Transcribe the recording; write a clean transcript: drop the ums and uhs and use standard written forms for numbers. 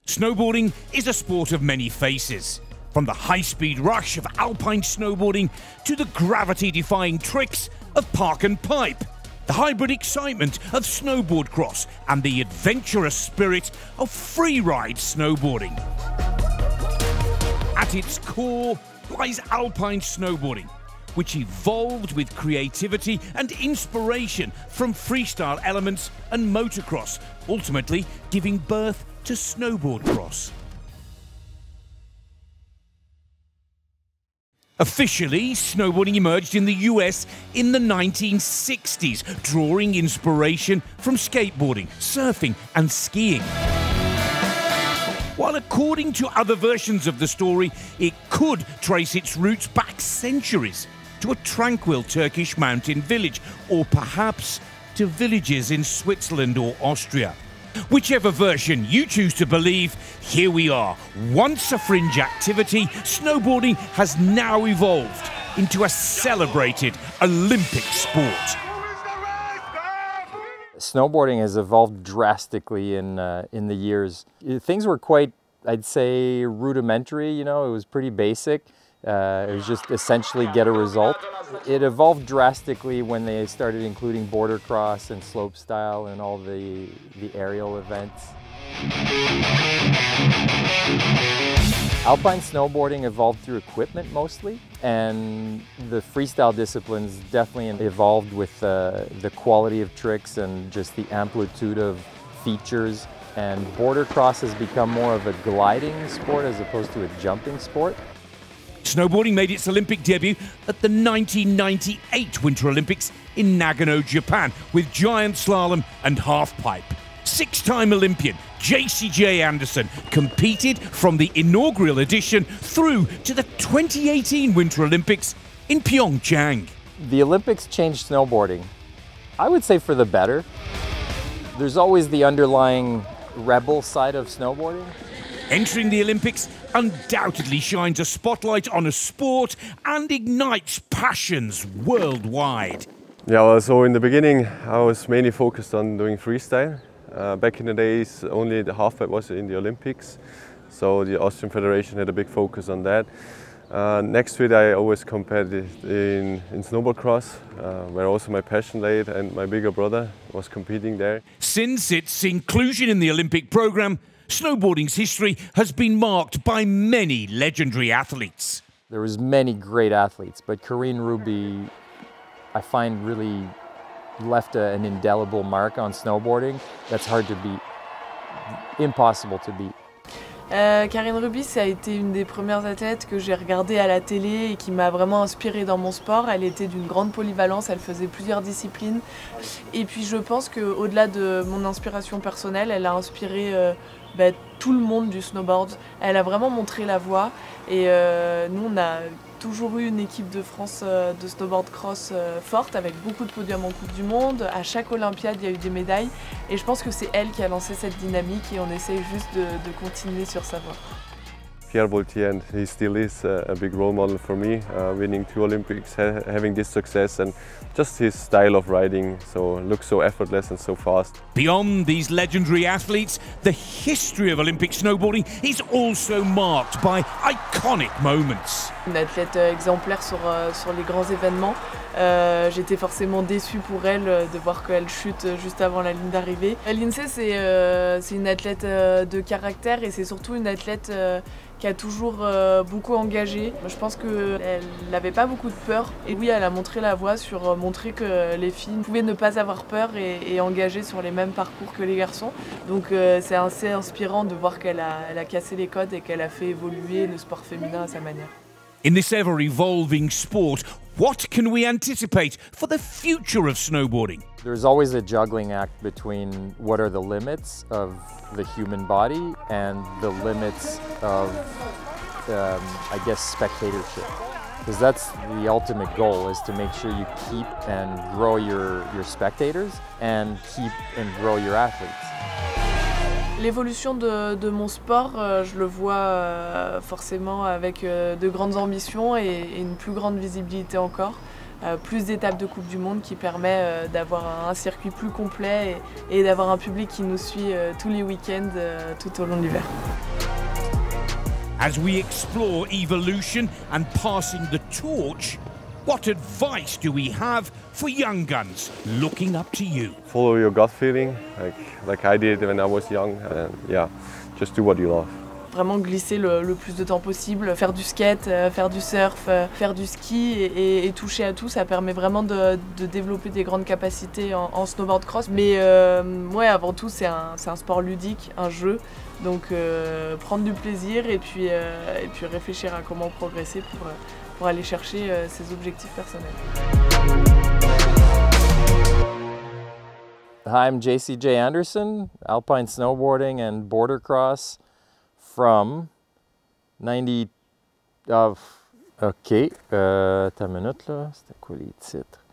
Snowboarding is a sport of many faces. From the high-speed rush of Alpine snowboarding to the gravity-defying tricks of park and pipe, the hybrid excitement of snowboard cross and the adventurous spirit of freeride snowboarding. At its core lies Alpine snowboarding, which evolved with creativity and inspiration from freestyle elements and motocross, ultimately giving birth to snowboard cross. Officially, snowboarding emerged in the US in the 1960s, drawing inspiration from skateboarding, surfing and skiing. While according to other versions of the story, it could trace its roots back centuries to a tranquil Turkish mountain village, or perhaps to villages in Switzerland or Austria. Whichever version you choose to believe, here we are. Once a fringe activity, snowboarding has now evolved into a celebrated Olympic sport. Snowboarding has evolved drastically in the years. Things were quite, I'd say, rudimentary, you know, it was pretty basic. It was just essentially get a result. It evolved drastically when they started including border cross and slopestyle and all the aerial events. Alpine snowboarding evolved through equipment mostly, and the freestyle disciplines definitely evolved with the quality of tricks and just the amplitude of features. And border cross has become more of a gliding sport as opposed to a jumping sport. Snowboarding made its Olympic debut at the 1998 Winter Olympics in Nagano, Japan, with giant slalom and halfpipe. Six-time Olympian Jasey-Jay Anderson competed from the inaugural edition through to the 2018 Winter Olympics in Pyeongchang. The Olympics changed snowboarding, I would say, for the better. There's always the underlying rebel side of snowboarding. Entering the Olympics undoubtedly shines a spotlight on a sport and ignites passions worldwide. Yeah, well, so in the beginning I was mainly focused on doing freestyle. Back in the days only the halfpipe was in the Olympics, so the Austrian Federation had a big focus on that. Next to it I always competed in snowboard cross, where also my passion laid, and my bigger brother was competing there. Since its inclusion in the Olympic program, snowboarding's history has been marked by many legendary athletes. There was many great athletes, but Corinne Ruby, I find, really left an indelible mark on snowboarding that's hard to beat, impossible to beat. Corinne Ruby, ça a été une des premières athlètes que j'ai regardées à la télé et qui m'a vraiment inspirée dans mon sport. Elle était d'une grande polyvalence, elle faisait plusieurs disciplines. Et puis je pense qu'au-delà de mon inspiration personnelle, elle a inspiré tout le monde du snowboard. Elle a vraiment montré la voie. Et nous, on a toujours eu une équipe de France de snowboard cross forte, avec beaucoup de podiums en Coupe du Monde. À chaque Olympiade, il y a eu des médailles. Et je pense que c'est elle qui a lancé cette dynamique et on essaye juste de continuer sur sa voie. Pierre Voltier, and he still is a big role model for me, winning 2 Olympics, having this success, and just his style of riding, so looks so effortless and so fast. Beyond these legendary athletes, the history of Olympic snowboarding is also marked by iconic moments. Une athlète exemplaire sur les grands événements. J'étais forcément déçue pour elle de voir qu'elle chute juste avant la ligne d'arrivée. Lindsay, c'est une athlète de caractère et c'est surtout une athlète qui a toujours beaucoup engagé. Je pense qu'elle n'avait pas beaucoup de peur. Et oui, elle a montré la voie sur montrer que les filles pouvaient ne pas avoir peur et engager sur les mêmes parcours que les garçons. Donc c'est assez inspirant de voir qu'elle a cassé les codes et qu'elle a fait évoluer le sport féminin à sa manière. In this ever-evolving sport, what can we anticipate for the future of snowboarding? There's always a juggling act between what are the limits of the human body and the limits of, I guess, spectatorship. Because that's the ultimate goal, is to make sure you keep and grow your spectators and keep and grow your athletes. L'évolution de mon sport, je le vois forcément avec de grandes ambitions et une plus grande visibilité encore. plus d'étapes de Coupe du Monde qui permet d'avoir un circuit plus complet et d'avoir un public qui nous suit tous les week-ends tout au long de l'hiver. As we explore evolution and passing the torch, what advice do we have for young guns looking up to you? Follow your gut feeling, like I did when I was young, and yeah, just do what you love. Vraiment glisser le plus de temps possible, faire du skate, faire du surf, faire du ski et toucher à tout, ça permet vraiment de développer des grandes capacités en snowboard cross. Mais ouais, avant tout, c'est un sport ludique, un jeu, donc prendre du plaisir et puis réfléchir à comment progresser pour aller chercher ses objectifs personnels. Hi, I'm Jasey-Jay Anderson, Alpine Snowboarding and Border Cross from 90 of... OK, t'as une minute là, c'était quoi les titres?